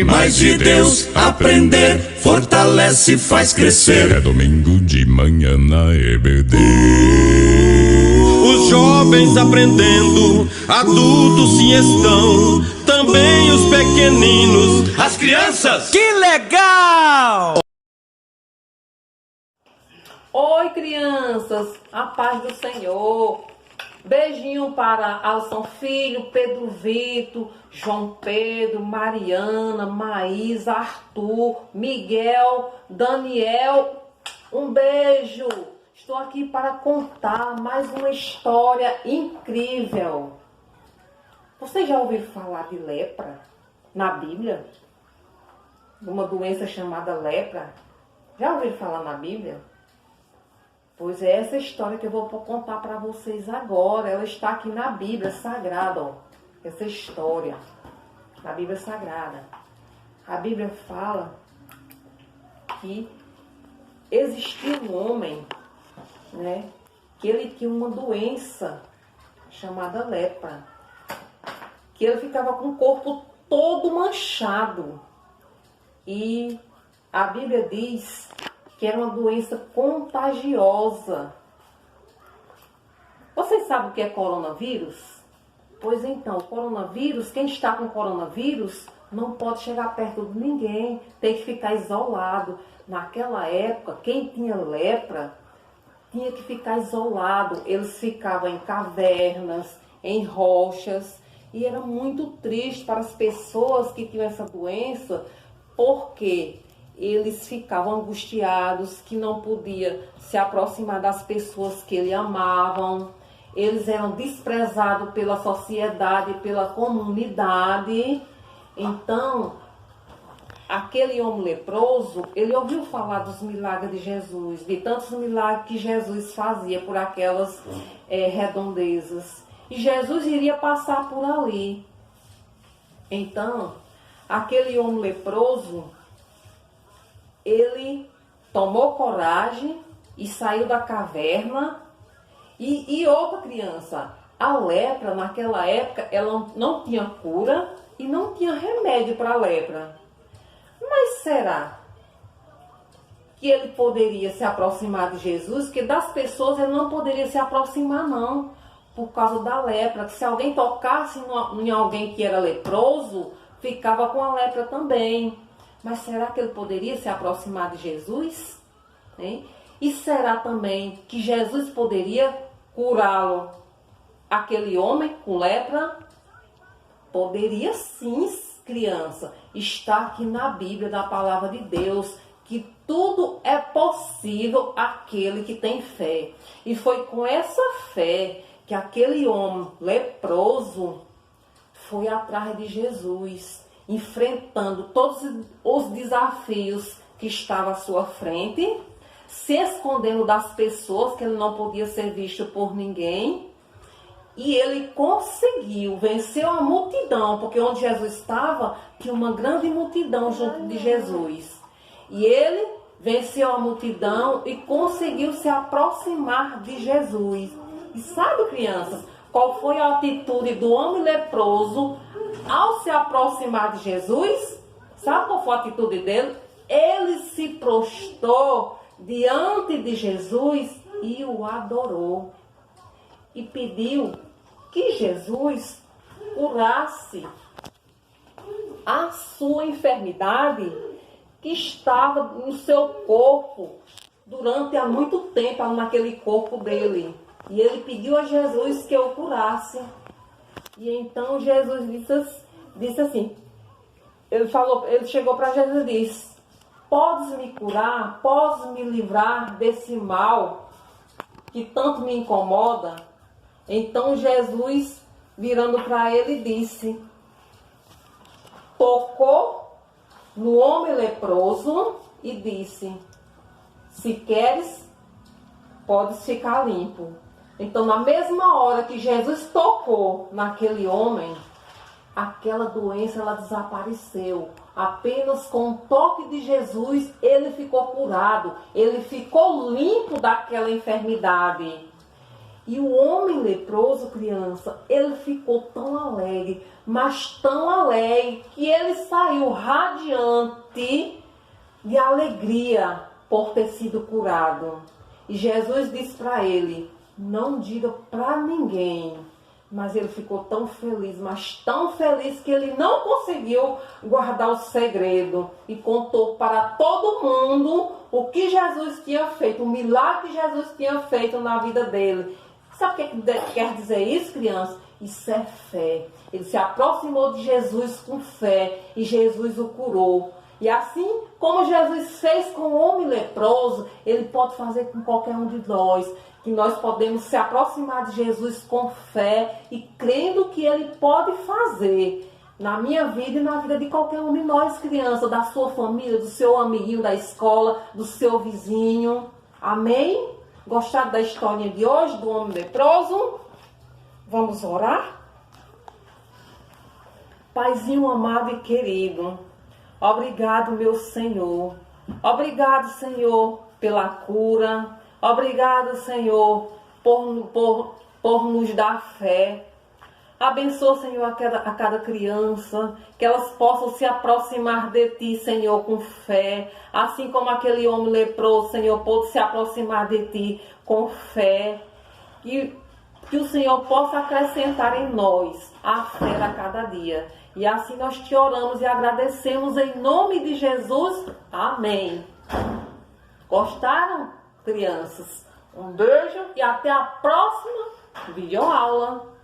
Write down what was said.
mais de Deus, aprender fortalece e faz crescer. É domingo de manhã na EBD. Os jovens aprendendo, adultos sim estão, também os pequeninos, as crianças. Que legal! Oi, crianças, a paz do Senhor. Beijinho para Alisson Filho, Pedro Vitor, João Pedro, Mariana, Maísa, Arthur, Miguel, Daniel. Um beijo. Estou aqui para contar mais uma história incrível. Você já ouviu falar de lepra na Bíblia? Uma doença chamada lepra? Já ouviu falar na Bíblia? Pois é essa história que eu vou contar para vocês agora. Ela está aqui na Bíblia Sagrada, ó. Essa história, na Bíblia Sagrada. A Bíblia fala que existia um homem, né, que ele tinha uma doença chamada lepra. Que ele ficava com o corpo todo manchado. E a Bíblia diz que era uma doença contagiosa. Vocês sabem o que é coronavírus? Pois então, o coronavírus, quem está com coronavírus não pode chegar perto de ninguém, tem que ficar isolado. Naquela época, quem tinha lepra tinha que ficar isolado. Eles ficavam em cavernas, em rochas, e era muito triste para as pessoas que tinham essa doença, porque eles ficavam angustiados, que não podia se aproximar das pessoas que eles amavam. Eles eram desprezados pela sociedade, pela comunidade. Então, aquele homem leproso, ele ouviu falar dos milagres de Jesus, de tantos milagres que Jesus fazia por aquelas redondezas. E Jesus iria passar por ali. Então, aquele homem leproso, ele tomou coragem e saiu da caverna. E outra criança, a lepra naquela época, ela não tinha cura e não tinha remédio para a lepra. Mas será que ele poderia se aproximar de Jesus? Porque das pessoas ele não poderia se aproximar não, por causa da lepra. Que se alguém tocasse em alguém que era leproso, ficava com a lepra também. Mas será que ele poderia se aproximar de Jesus? Hein? E será também que Jesus poderia curá-lo, aquele homem com lepra? Poderia sim, criança. Está aqui na Bíblia, na palavra de Deus, que tudo é possível àquele que tem fé. E foi com essa fé que aquele homem leproso foi atrás de Jesus, enfrentando todos os desafios que estavam à sua frente, se escondendo das pessoas, que ele não podia ser visto por ninguém. E ele conseguiu, venceu a multidão, porque onde Jesus estava, tinha uma grande multidão junto de Jesus. E ele venceu a multidão e conseguiu se aproximar de Jesus. E sabe, crianças, qual foi a atitude do homem leproso ao se aproximar de Jesus? Sabe qual foi a atitude dele? Ele se prostrou diante de Jesus e o adorou. E pediu que Jesus curasse a sua enfermidade que estava no seu corpo durante há muito tempo naquele corpo dele. E ele pediu a Jesus que o curasse. E então Jesus disse assim, ele chegou para Jesus e disse: podes me curar? Podes me livrar desse mal que tanto me incomoda? Então Jesus, virando para ele, disse, tocou no homem leproso e disse: se queres, podes ficar limpo. Então, na mesma hora que Jesus tocou naquele homem, aquela doença ela desapareceu. Apenas com o toque de Jesus, ele ficou curado. Ele ficou limpo daquela enfermidade. E o homem leproso, criança, ele ficou tão alegre, mas tão alegre, que ele saiu radiante de alegria por ter sido curado. E Jesus disse para ele, não diga para ninguém. Mas ele ficou tão feliz, mas tão feliz, que ele não conseguiu guardar o segredo. E contou para todo mundo o que Jesus tinha feito, o milagre que Jesus tinha feito na vida dele. Sabe o que quer dizer isso, criança? Isso é fé. Ele se aproximou de Jesus com fé e Jesus o curou. E assim como Jesus fez com o homem leproso, ele pode fazer com qualquer um de nós. Que nós podemos se aproximar de Jesus com fé e crendo que ele pode fazer na minha vida e na vida de qualquer um de nós, criança, da sua família, do seu amiguinho da escola, do seu vizinho. Amém? Gostaram da historinha de hoje, do homem leproso? Vamos orar? Paizinho amado e querido, obrigado, meu Senhor. Obrigado, Senhor, pela cura. Obrigado, Senhor, por nos dar fé. Abençoa, Senhor, a cada criança, que elas possam se aproximar de Ti, Senhor, com fé. Assim como aquele homem leproso, Senhor, pôde se aproximar de Ti com fé. E que o Senhor possa acrescentar em nós a fé a cada dia. E assim nós te oramos e agradecemos em nome de Jesus. Amém. Gostaram, crianças? Um beijo e até a próxima videoaula.